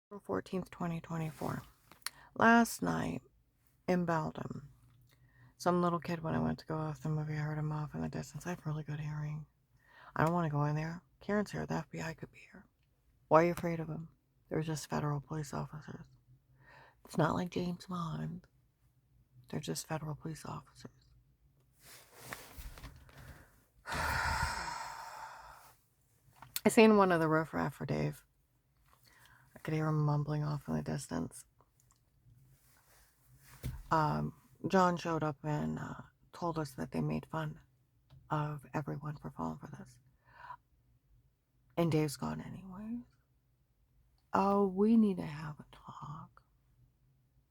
April 14th, 2024. Last night in Belgium, some little kid, when I went to go off the movie, I heard him off in the distance. I have really good hearing. I don't want to go in there. Karen's here. The FBI could be here. Why are you afraid of him? They're just federal police officers. It's not like James Bond. They're just federal police officers. I seen one of the riffraff for Dave. I could hear him mumbling off in the distance. John showed up and told us that they made fun of everyone for falling for this. And Dave's gone anyways. Oh, we need to have a talk.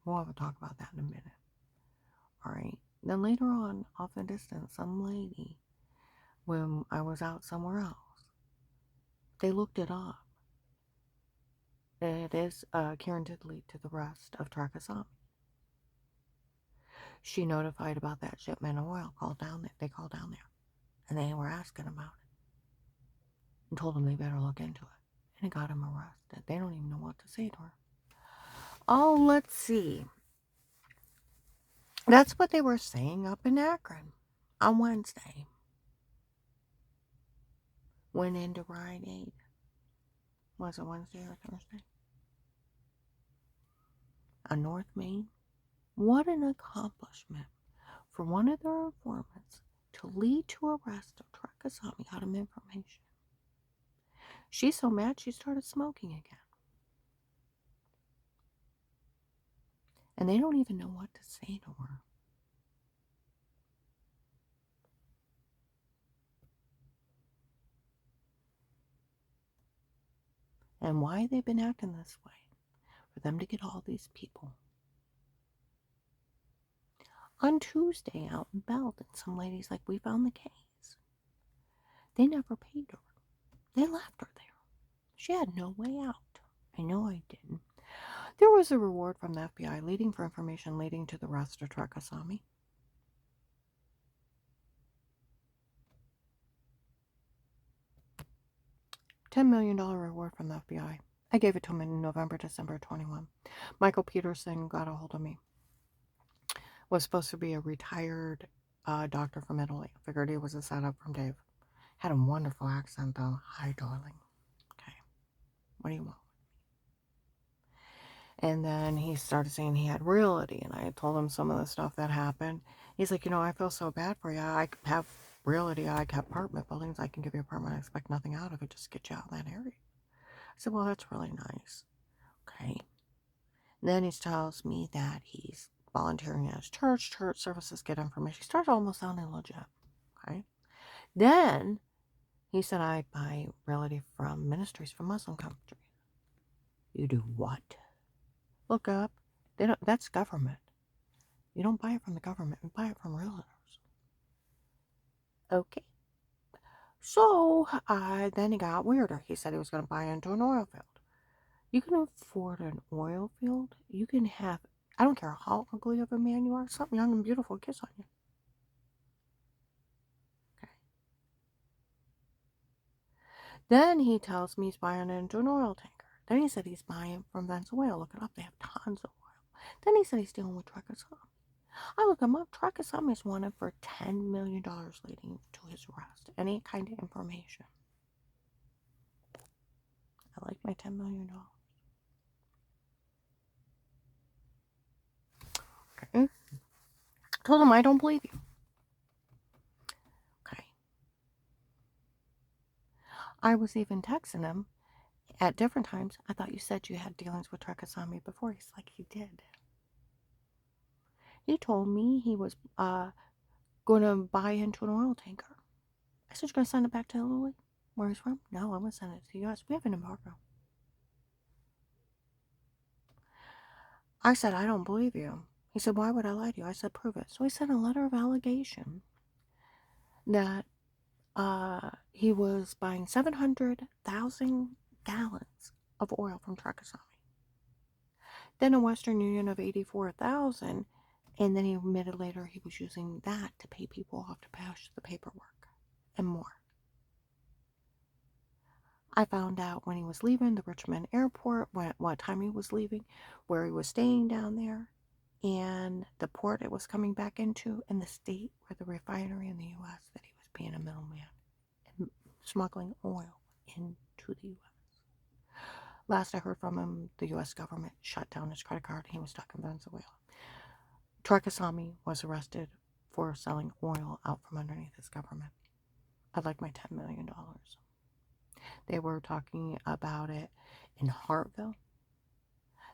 We'll have a talk about that in a minute. Alright. Then later on, off in the distance, some lady, when I was out somewhere else, they looked it up. It is Karen did lead to the rest of Trakasami. She notified about that shipment of oil, called down there. They called down there. And they were asking about it. And told them they better look into it. And it got him arrested. They don't even know what to say to her. Oh, let's see. That's what they were saying up in Akron on Wednesday. Went into Rite Aid. Was it Wednesday or Thursday? On North Main. What an accomplishment for one of their informants to lead to arrest of Trakasami out of information. She's so mad she started smoking again. And they don't even know what to say to her. And why they've been acting this way. For them to get all these people. On Tuesday out in Belden, some lady's like, we found the case. They never paid her. They left her there. She had no way out. I know I didn't. There was a reward from the FBI leading for information leading to the arrest of Trakasami. $10 million reward from the FBI. I gave it to him in November, December 21. Michael Peterson got a hold of me. Was supposed to be a retired doctor from Italy. Figured he was a setup from Dave. Had a wonderful accent though. Hi, darling. Okay. What do you want? And then he started saying he had realty, and I told him some of the stuff that happened. He's like, I feel so bad for you. I have realty. I have apartment buildings. I can give you an apartment. I expect nothing out of it. Just get you out of that area. I said, well, that's really nice. Okay. And then he tells me that he's volunteering at his church services, get information. He started almost sounding legit. Okay. Then he said, I buy realty from ministries from Muslim countries. You do what? Look up. They don't. That's government. You don't buy it from the government. You buy it from realtors. Okay. So then he got weirder. He said he was going to buy into an oil field. You can afford an oil field. You can have, I don't care how ugly of a man you are, something young and beautiful kiss on you. Okay. Then he tells me he's buying into an oil tanker. Then he said he's buying from Venezuela. Look it up. They have tons of oil. Then he said he's dealing with Trakasami. I look him up. Trakasami is wanted for $10 million leading to his arrest. Any kind of information. I like my $10 million. Okay. Told him I don't believe you. Okay. I was even texting him at different times. I thought you said you had dealings with Trakasami before. He's like, he did. He told me he was going to buy into an oil tanker. I said, you're going to send it back to Italy? Where he's from? No, I'm going to send it to the U.S. We have an embargo. I said, I don't believe you. He said, why would I lie to you? I said, prove it. So he sent a letter of allegation that he was buying 700,000 gallons of oil from Trakasami. Then a Western Union of 84,000, and then he admitted later he was using that to pay people off to pass the paperwork and more. I found out when he was leaving the Richmond airport, what time he was leaving, where he was staying down there, and the port it was coming back into, and the state where the refinery in the U.S. that he was being a middleman and smuggling oil into the U.S. Last I heard from him, the U.S. government shut down his credit card and he was stuck in Venezuela. Troy Kasami was arrested for selling oil out from underneath his government. I'd like my $10 million. They were talking about it in Hartville.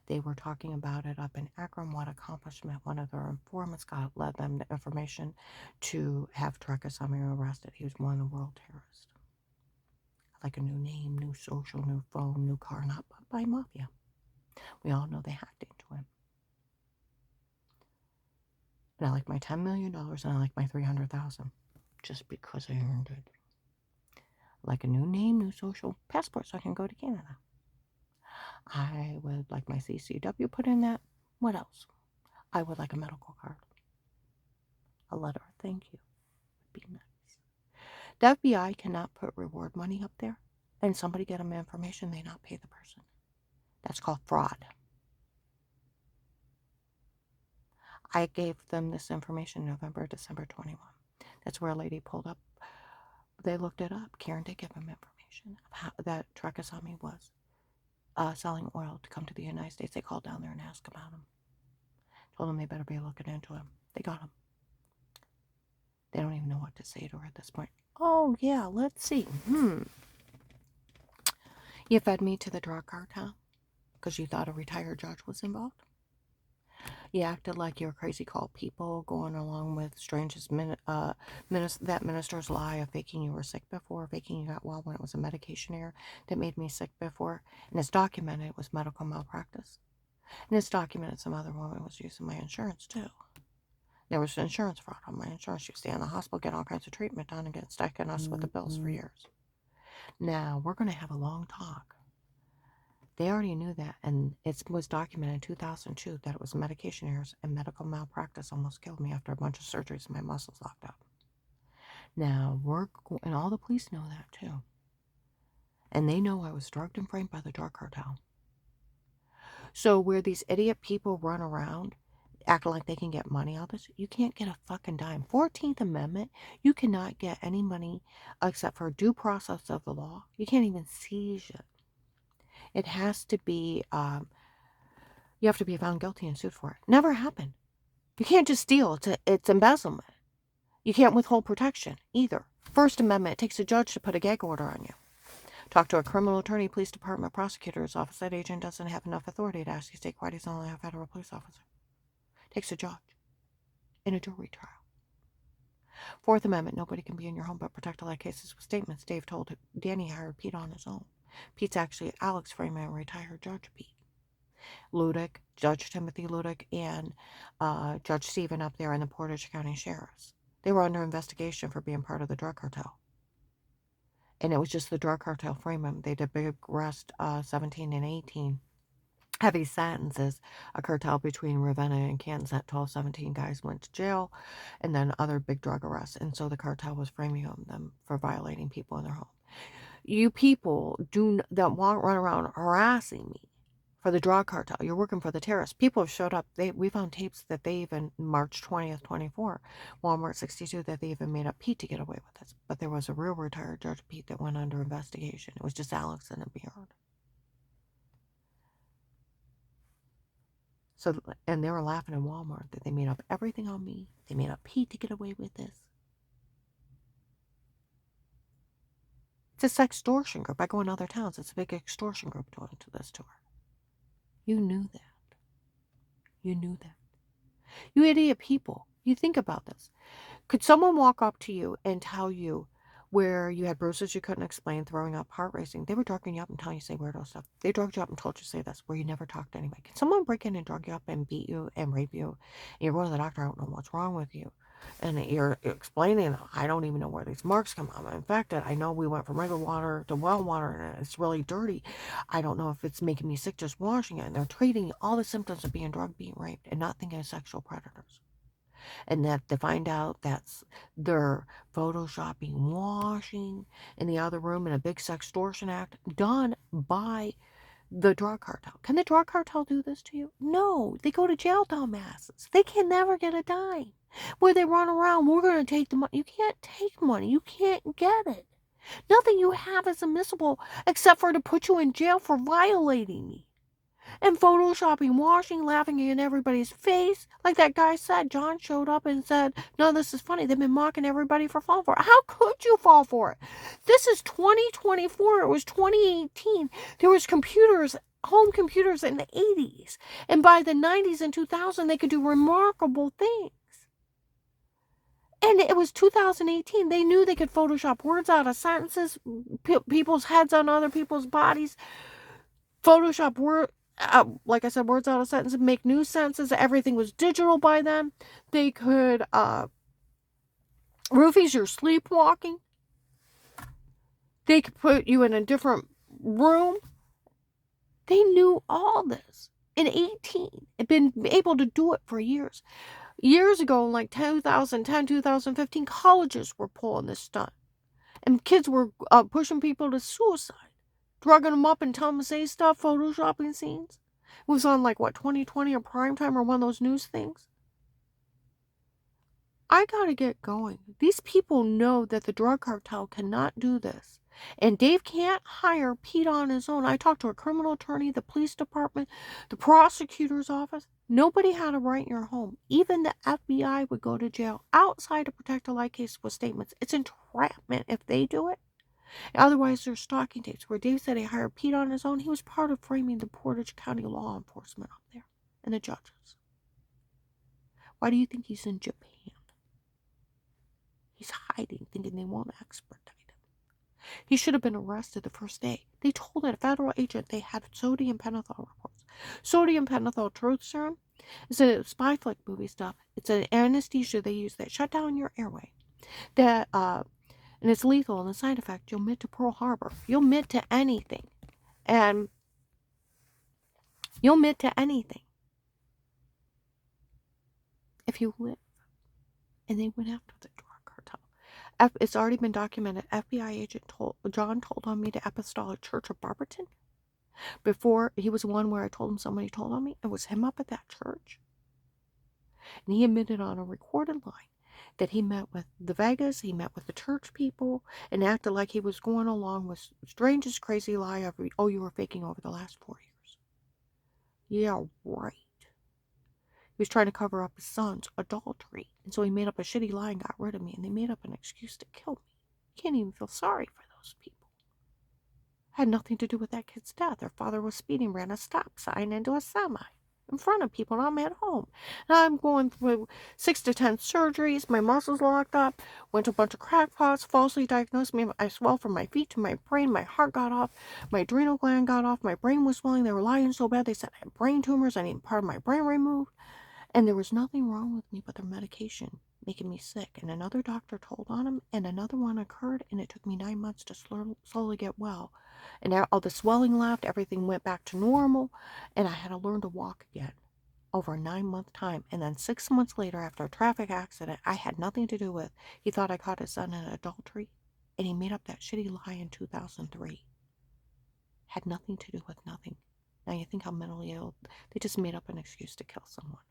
They were talking about it up in Akron. What accomplishment. One of their informants led them the information to have Troy Kasami arrested. He was one of the world terrorists. Like a new name, new social, new phone, new car, not by mafia. We all know they hacked into him. And I like my $10 million and I like my $300,000 just because I earned it. Like a new name, new social passport so I can go to Canada. I would like my CCW put in that. What else? I would like a medical card. A letter of thank you would be nice. The FBI cannot put reward money up there and somebody get them information, they not pay the person. That's called fraud. I gave them this information November, December 21. That's where a lady pulled up. They looked it up. Karen did give them information of how that Troy Kasami was selling oil to come to the United States. They called down there and asked about him. Told them they better be looking into him. They got him. They don't even know what to say to her at this point. Oh, yeah, let's see. You fed me to the drug cartel because you thought a retired judge was involved? You acted like you were crazy called people going along with strangest that minister's lie of faking you were sick before, faking you got well when it was a medication error that made me sick before. And it's documented it was medical malpractice. And it's documented some other woman was using my insurance too. There was insurance fraud on my insurance. You stay in the hospital, get all kinds of treatment done, and get stuck in us with the bills for years. Now, we're going to have a long talk. They already knew that, and it was documented in 2002 that it was medication errors and medical malpractice almost killed me after a bunch of surgeries and my muscles locked up. Now, and all the police know that too. And they know I was drugged and framed by the drug cartel. So where these idiot people run around acting like they can get money out of this, you can't get a fucking dime. 14th Amendment, you cannot get any money except for due process of the law. You can't even seize it. It has to be, you have to be found guilty and sued for it. Never happened. You can't just steal. It's embezzlement. You can't withhold protection either. First Amendment, it takes a judge to put a gag order on you. Talk to a criminal attorney, police department, prosecutor's office. That agent doesn't have enough authority to ask you to stay quiet. He's only a federal police officer. Takes a judge in a jury trial. Fourth Amendment, nobody can be in your home but protect all that cases with statements. Dave told Danny hired Pete on his own. Pete's actually Alex Freeman, retired Judge Pete. Ludick, Judge Timothy Ludick, and Judge Stephen up there in the Portage County Sheriffs. They were under investigation for being part of the drug cartel. And it was just the drug cartel frame them. They did big arrest 17 and 18. Heavy sentences. A cartel between Ravenna and Kansas, that 17 guys went to jail, and then other big drug arrests. And so the cartel was framing them for violating people in their home. You people that run around harassing me for the drug cartel, you're working for the terrorists. People have showed up. We found tapes that they even, March 20th, 24, Walmart 62, that they even made up Pete to get away with this. But there was a real retired Judge Pete that went under investigation. It was just Alex and a beard. So, and they were laughing in Walmart that they made up everything on me. They made up Pete to get away with this. It's a sextortion group. I go in other towns. It's a big extortion group doing this to her. You knew that. You knew that. You idiot people. You think about this. Could someone walk up to you and tell you where you had bruises you couldn't explain, throwing up, heart racing? They were drugging you up and telling you to say weirdo stuff. They drugged you up and told you to say this, where you never talked to anybody. Can someone break in and drug you up and beat you and rape you? And you're going to the doctor, I don't know what's wrong with you. And you're explaining, I don't even know where these marks come from. I'm infected. I know we went from regular water to well water and it's really dirty. I don't know if it's making me sick just washing it. And they're treating all the symptoms of being drugged, being raped, and not thinking of sexual predators. and that they find out that's they're photoshopping washing in the other room in a big sextortion act done by the drug cartel. Can the drug cartel do this to you? No, they go to jail, dumbasses. They can never get a dime. Where they run around, we're going to take the money. You can't take money. You can't get it. Nothing you have is admissible except for to put you in jail for violating me. And photoshopping, washing, laughing in everybody's face. Like that guy said, John showed up and said, no, this is funny. They've been mocking everybody for falling for it. How could you fall for it? This is 2024. It was 2018. There was computers, home computers in the 80s. And by the 90s and 2000, they could do remarkable things. And it was 2018. They knew they could Photoshop words out of sentences, people's heads on other people's bodies, Photoshop like I said, words out of sentences, make new sentences. Everything was digital by then. They could roofies your sleepwalking. They could put you in a different room. They knew all this in 18. Had been able to do it for years. Years ago, like 2010, 2015, colleges were pulling this stunt. And kids were pushing people to suicide. Drugging them up and telling them to say stuff, photoshopping scenes. It was on like, what, 2020 or Primetime or one of those news things. I gotta get going. These people know that the drug cartel cannot do this. And Dave can't hire Pete on his own. I talked to a criminal attorney, the police department, the prosecutor's office. Nobody had a right in your home. Even the FBI would go to jail outside to protect a light case with statements. It's entrapment if they do it. Otherwise, there's stalking tapes where Dave said he hired Pete on his own. He was part of framing the Portage County law enforcement up there and the judges. Why do you think he's in Japan? He's hiding, thinking they won't extradite him. He should have been arrested the first day. They told a federal agent they had sodium pentothal reports. Sodium pentothal truth serum is a spy flick movie stuff. It's an anesthesia they use that shut down your airway. That and it's lethal, and the side effect, you'll admit to Pearl Harbor. You'll admit to anything. And you'll admit to anything if you live. And they went after the drug cartel. It's already been documented. FBI agent John told on me the Apostolic Church of Barberton. Before, he was the one where I told him somebody told on me. It was him up at that church. And he admitted on a recorded line that he met with the Vegas, he met with the church people, and acted like he was going along with strangest crazy lie of, oh, you were faking over the last 4 years. Yeah, right. He was trying to cover up his son's adultery, and so he made up a shitty lie and got rid of me, and they made up an excuse to kill me. You can't even feel sorry for those people. Had nothing to do with that kid's death. Their father was speeding, ran a stop sign into a semi in front of people, and I'm at home. And I'm going through 6 to 10 surgeries, my muscles locked up, went to a bunch of crackpots, falsely diagnosed me. I swelled from my feet to my brain, my heart got off, my adrenal gland got off, my brain was swelling. They were lying so bad, they said I had brain tumors, I needed part of my brain removed. And there was nothing wrong with me but their medication making me sick. And another doctor told on him, and another one occurred, and it took me 9 months to slowly get well. And all the swelling left, everything went back to normal, and I had to learn to walk again over a 9-month time. And then 6 months later, after a traffic accident I had nothing to do with, he thought I caught his son in adultery, and he made up that shitty lie in 2003. Had nothing to do with nothing. Now you think how mentally ill, they just made up an excuse to kill someone.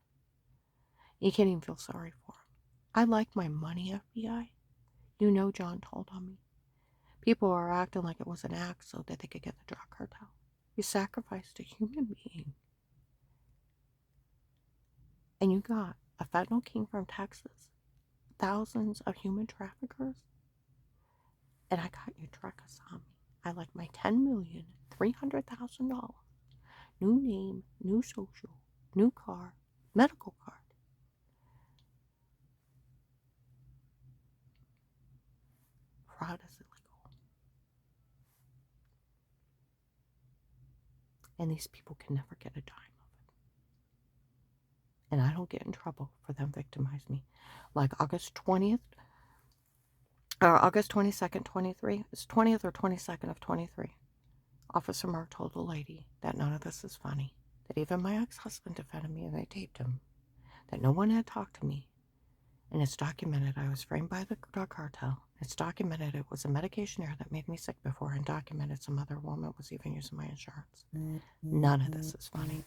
You can't even feel sorry for him. I like my money, FBI. You know John told on me. People are acting like it was an act so that they could get the drug cartel. You sacrificed a human being. And you got a fentanyl king from Texas, thousands of human traffickers, and I got you Trekasami. I like my $10,300,000. New name, new social, new car, medical card. Fraud is illegal. And these people can never get a dime of it. And I don't get in trouble for them victimizing me. Like August 20th, or August 22nd, 23. It's 20th or 22nd of 23. Officer Mark told the lady that none of this is funny. That even my ex-husband defended me and they taped him. That no one had talked to me. And it's documented I was framed by the drug cartel. It's documented it was a medication error that made me sick before, and documented some other woman was even using my insurance. None of this is funny.